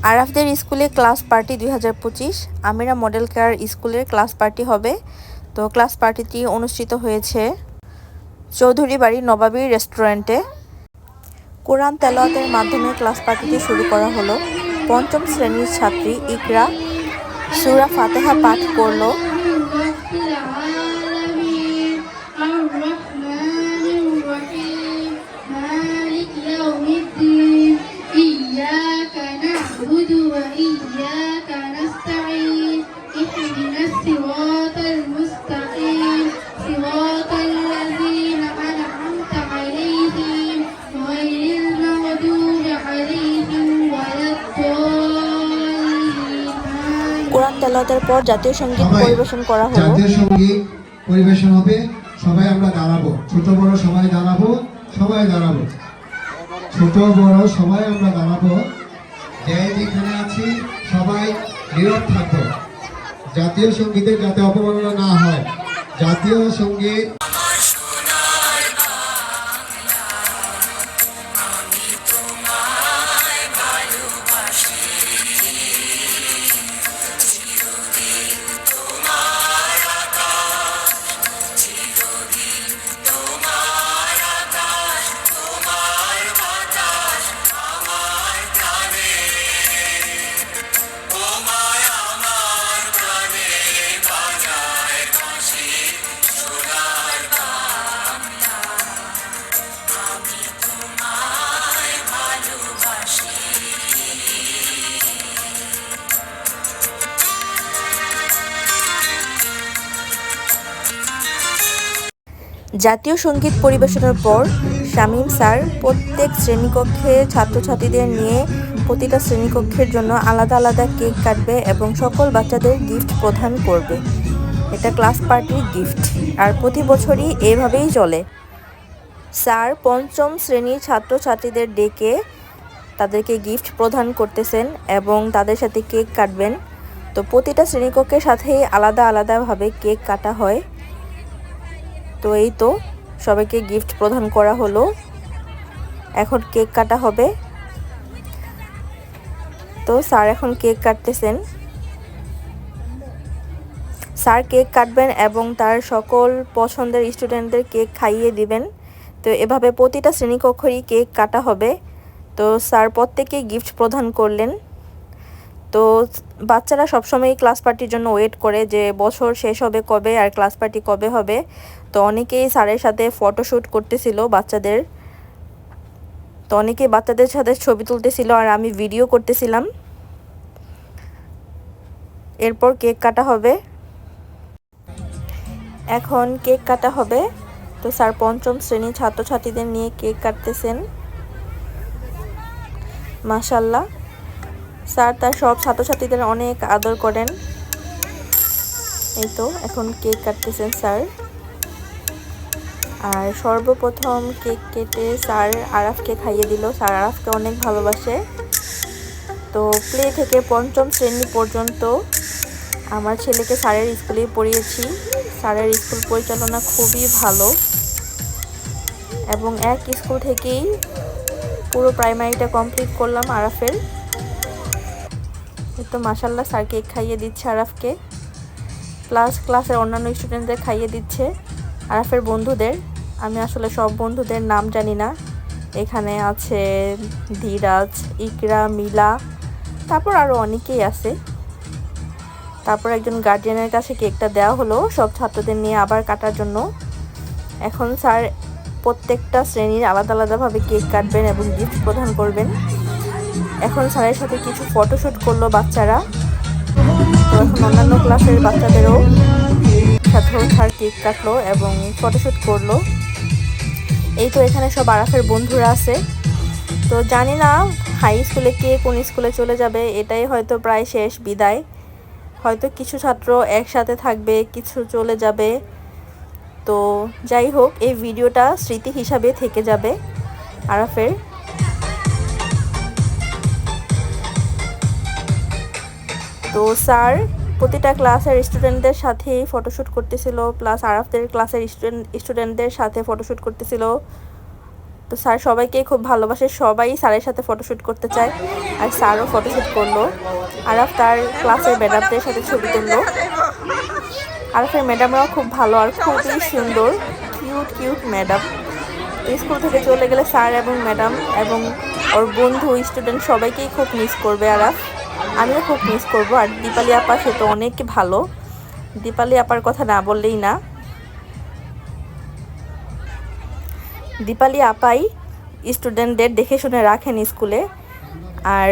আরাফদের স্কুলে class party 2025 আমিরা model care স্কুলের class party হবে। তো ক্লাস পার্টিটি অনুষ্ঠিত হয়েছে চৌধুরী বাড়ি নবাবী রেস্টুরেন্টে। কোরআন তেলাওয়াতের মাধ্যমে ক্লাস পার্টিটি শুরু করা হলো। পঞ্চম শ্রেণীর ছাত্রী ইকরা সূরা ফাতিহা পাঠ করল। কোরআন তেলাওয়াতের পর জাতীয় সঙ্গীত পরিবেশন করা হলো। জাতীয় সঙ্গীত পরিবেশন হবে। সবাই আমরা দাঁড়াবো, ছোট বড় সবাই দাঁড়াবো, সবাই দাঁড়াবো, ছোট বড় সবাই আমরা দাঁড়াবো। যে যেখানে আছি সবাই নীরব থাকবো। জাতীয় সঙ্গীতের যাতে অপমাননা না হয়। জাতীয় সঙ্গীত জাতীয় সঙ্গীত পরিবেশনের পর শামীম স্যার প্রত্যেক শ্রেণীকক্ষে ছাত্রছাত্রীদের নিয়ে প্রতিটা শ্রেণীকক্ষের জন্য আলাদা আলাদা কেক কাটবে এবং সকল বাচ্চাদের গিফট প্রদান করবে। এটা ক্লাস পার্টির গিফট, আর প্রতি বছরই এভাবেই চলে। স্যার পঞ্চম শ্রেণীর ছাত্রছাত্রীদের ডেকে তাদেরকে গিফট প্রদান করতেছেন এবং তাদের সাথে কেক কাটবেন। তো প্রতিটা শ্রেণীকক্ষের সাথেই আলাদা আলাদাভাবে কেক কাটা হয়। তো এই তো সবাইকে গিফট প্রদান করা হলো, এখন কেক কাটা হবে। তো স্যার এখন কেক কাটতেছেন। স্যার কেক কাটবেন এবং তার সকল পছন্দের স্টুডেন্টদের কেক খাইয়ে দিবেন। তো এভাবে প্রতিটা শ্রেণীকক্ষেরই কেক কাটা হবে। তো স্যার প্রত্যেককে গিফট প্রদান করলেন। তো বাচ্চারা সবসময় ক্লাস পার্টির জন্য ওয়েট করে যে বছর শেষ হবে কবে আর ক্লাস পার্টি কবে হবে। তো অনেকেই স্যারের সাথে ফটোশ্যুট করতেছিল বাচ্চাদের। তো অনেকেই বাচ্চাদের সাথে ছবি তুলতেছিল আর আমি ভিডিও করতেছিলাম। এরপর কেক কাটা হবে। এখন কেক কাটা হবে। তো স্যার পঞ্চম শ্রেণীর ছাত্রছাত্রীদের নিয়ে কেক কাটতেছেন। মাশাআল্লাহ, স্যার তার সব ছাত্রছাত্রীদের অনেক আদর করেন। এই তো এখন কেক কাটতেছেন স্যার। আর সর্বপ্রথম কেক কেটে স্যার আরাফকে খাইয়ে দিল। স্যার আরাফকে অনেক ভালোবাসে। তো প্লে থেকে পঞ্চম শ্রেণী পর্যন্ত আমার ছেলেকে স্যারের স্কুলেই পড়িয়েছি। স্যারের স্কুল পরিচালনা খুবই ভালো এবং এক স্কুল থেকেই পুরো প্রাইমারিটা কমপ্লিট করলাম আরাফের। তো মাশাআল্লাহ স্যার কেক খাইয়ে দিচ্ছে আরাফকে, প্লাস ক্লাসের অন্যান্য স্টুডেন্টদের খাইয়ে দিচ্ছে, আরাফের বন্ধুদের। আমি আসলে সব বন্ধুদের নাম জানি না। এখানে আছে ধীরাজ, ইকরা, মিলা, তারপর আরও অনেকেই আছে। তারপর একজন গার্জিয়ানের কাছে কেকটা দেওয়া হলো সব ছাত্রদের নিয়ে আবার কাটার জন্য। এখন স্যার প্রত্যেকটা শ্রেণীর আলাদা আলাদাভাবে কেক কাটবেন এবং গিফট প্রদান করবেন। এখন স্যারের সাথে কিছু ফটোশ্যুট করলো বাচ্চারা। তো এখন অন্যান্য ক্লাসের বাচ্চাদেরও সাথেও স্যার কেক কাটলো এবং ফটোশ্যুট করলো। এই তো এখানে সব আরাফের বন্ধুরা আছে। তো জানি না হাই স্কুলে কে কোন স্কুলে চলে যাবে, এটাই হয়তো প্রায় শেষ বিদায়। হয়তো কিছু ছাত্র একসাথে থাকবে, কিছু চলে যাবে। তো যাই হোক, এই ভিডিওটা স্মৃতি হিসাবে থেকে যাবে আরাফের। তো স্যার প্রতিটা ক্লাসের স্টুডেন্টদের সাথেই ফটোশ্যুট করতেছিল, প্লাস আরাফদের ক্লাসের স্টুডেন্টদের সাথে ফটোশ্যুট করতেছিল। তো স্যার সবাইকে খুব ভালোবাসে, সবাই স্যারের সাথে ফটোশ্যুট করতে চায়, আর স্যারও ফটোশ্যুট করলো। আরাফ তার ক্লাসের ম্যাডামদের সাথে ছবি তুললো। আরাফের ম্যাডামরাও খুব ভালো আর খুবই সুন্দর, কিউট কিউট ম্যাডাম। তো স্কুল থেকে চলে গেলে স্যার এবং ম্যাডাম এবং ওর বন্ধু স্টুডেন্ট সবাইকেই খুব মিস করবে আরাফ, আমিও খুব মিস করবো। আর দীপালি আপা সে তো অনেক ভালো, দীপালি আপার কথা না বললেই না। দীপালি আপাই স্টুডেন্টদের দেখে শুনে রাখেন স্কুলে। আর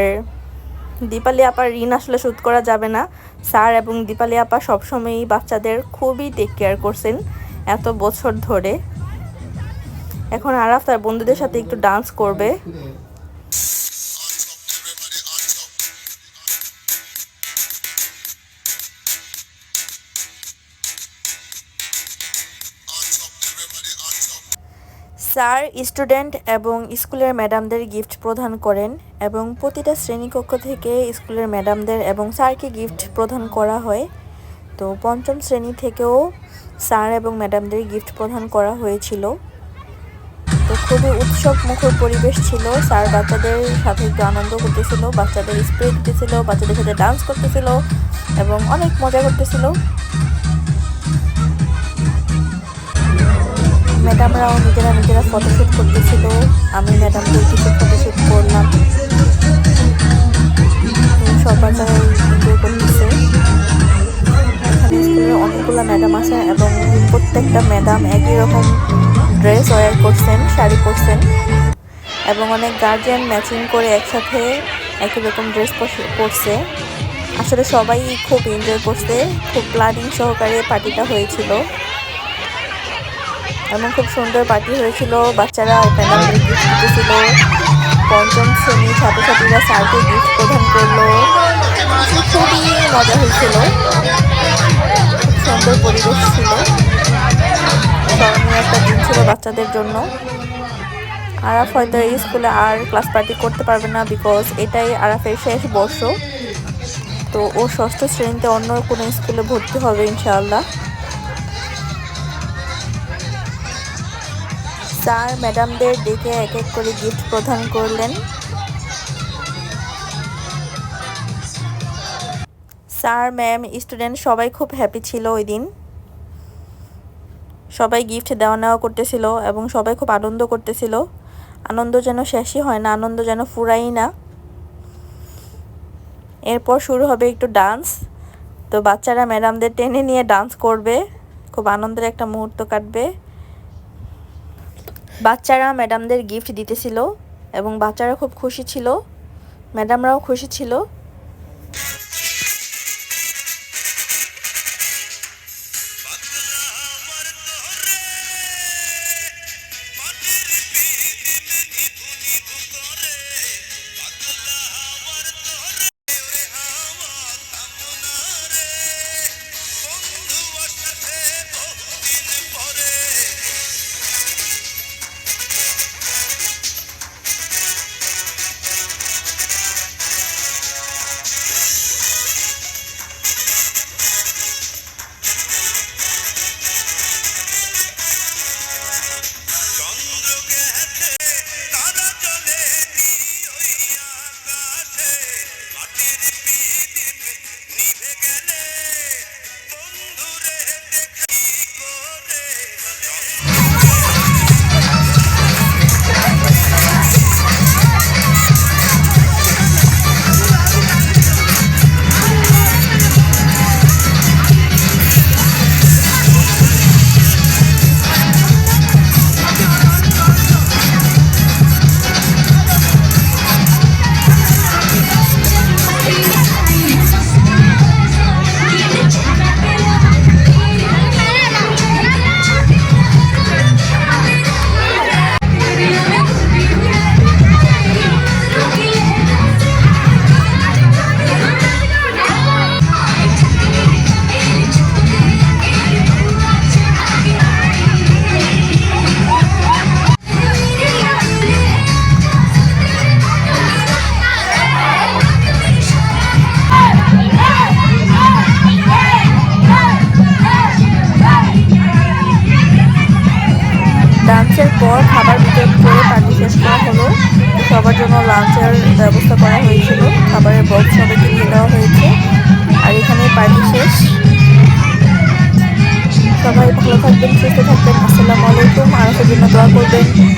দীপালি আপার ঋণ আসলে শোধ করা যাবে না। স্যার এবং দীপালি আপা সবসময়ই বাচ্চাদের খুবই টেক কেয়ার করছেন এত বছর ধরে। এখন আরাফ তার বন্ধুদের সাথে একটু ডান্স করবে। স্যার স্টুডেন্ট এবং স্কুলের ম্যাডামদের গিফট প্রদান করেন এবং প্রতিটা শ্রেণীকক্ষ থেকে স্কুলের ম্যাডামদের এবং স্যারকে গিফট প্রদান করা হয়। তো পঞ্চম শ্রেণী থেকেও স্যার এবং ম্যাডামদের গিফট প্রদান করা হয়েছিল। তো খুবই উৎসব মুখর পরিবেশ ছিল। স্যার বাচ্চাদের সাথে একটু আনন্দ করতেছিল, বাচ্চাদের স্প্রে দিতেছিল, বাচ্চাদের সাথে ডান্স করতেছিল এবং অনেক মজা করতেছিল। ম্যাডামরাও নিজেরা ফটোশ্যুট করতেছিল, আমি ম্যাডামদের কিছু ফটোশ্যুট করলাম। সব বাচ্চারা এনজয় করতেছে। এখানে স্কুলে অনেকগুলো ম্যাডাম আছে এবং প্রত্যেকটা ম্যাডাম একই রকম ড্রেস ওয়্যার করছেন, শাড়ি পরছেন এবং অনেক গার্জিয়ান ম্যাচিং করে একসাথে একই রকম ড্রেস পরছে। আসলে সবাই খুব এনজয় করছে, খুব প্ল্যানিং সহকারে পার্টিটা হয়েছিল এবং খুব সুন্দর পার্টি হয়েছিল। বাচ্চারা ম্যাডামদের গিফট দিতেছিল, পঞ্চম শ্রেণীর ছাত্রছাত্রীরা স্যারকে গিফট প্রদান করলো। খুবই মজা হয়েছিল, খুব সুন্দর পরিবেশ ছিল, স্মরণীয় একটা দিন ছিল বাচ্চাদের জন্য। আরাফ হয়তো এই স্কুলে আর ক্লাস পার্টি করতে পারবে না, বিকজ এটাই আরাফের শেষ বর্ষ। তো ও ষষ্ঠ শ্রেণীতে অন্য কোনো স্কুলে ভর্তি হবে ইনশাআল্লাহ। স্যার ম্যাডামদের ডেকে এক এক করে গিফট প্রদান করলেন। স্যার ম্যাম স্টুডেন্ট সবাই খুব হ্যাপি ছিল ওই দিন। সবাই গিফট দেওয়া নেওয়া করতেছিল এবং সবাই খুব আনন্দ করতেছিল। আনন্দ যেন শেষই হয় না, আনন্দ যেন ফুরাই না। এরপর শুরু হবে একটু ডান্স। তো বাচ্চারা ম্যাডামদের টেনে নিয়ে ডান্স করবে, খুব আনন্দের একটা মুহূর্ত কাটবে। বাচ্চারা ম্যাডামদের গিফট দিতেছিল এবং বাচ্চারা খুব খুশি ছিল, ম্যাডামরাও খুশি ছিল। সবার জন্য লাঞ্চের ব্যবস্থা করা হয়েছিল, খাবারের বক্স সবাইকে দিয়ে দেওয়া হয়েছে। আর এখানে পার্টি শেষ। সবাই ভালো থাকবেন, সুস্থ থাকবেন। আসসালামু আলাইকুম। আরাফের জন্য দোয়া করবেন।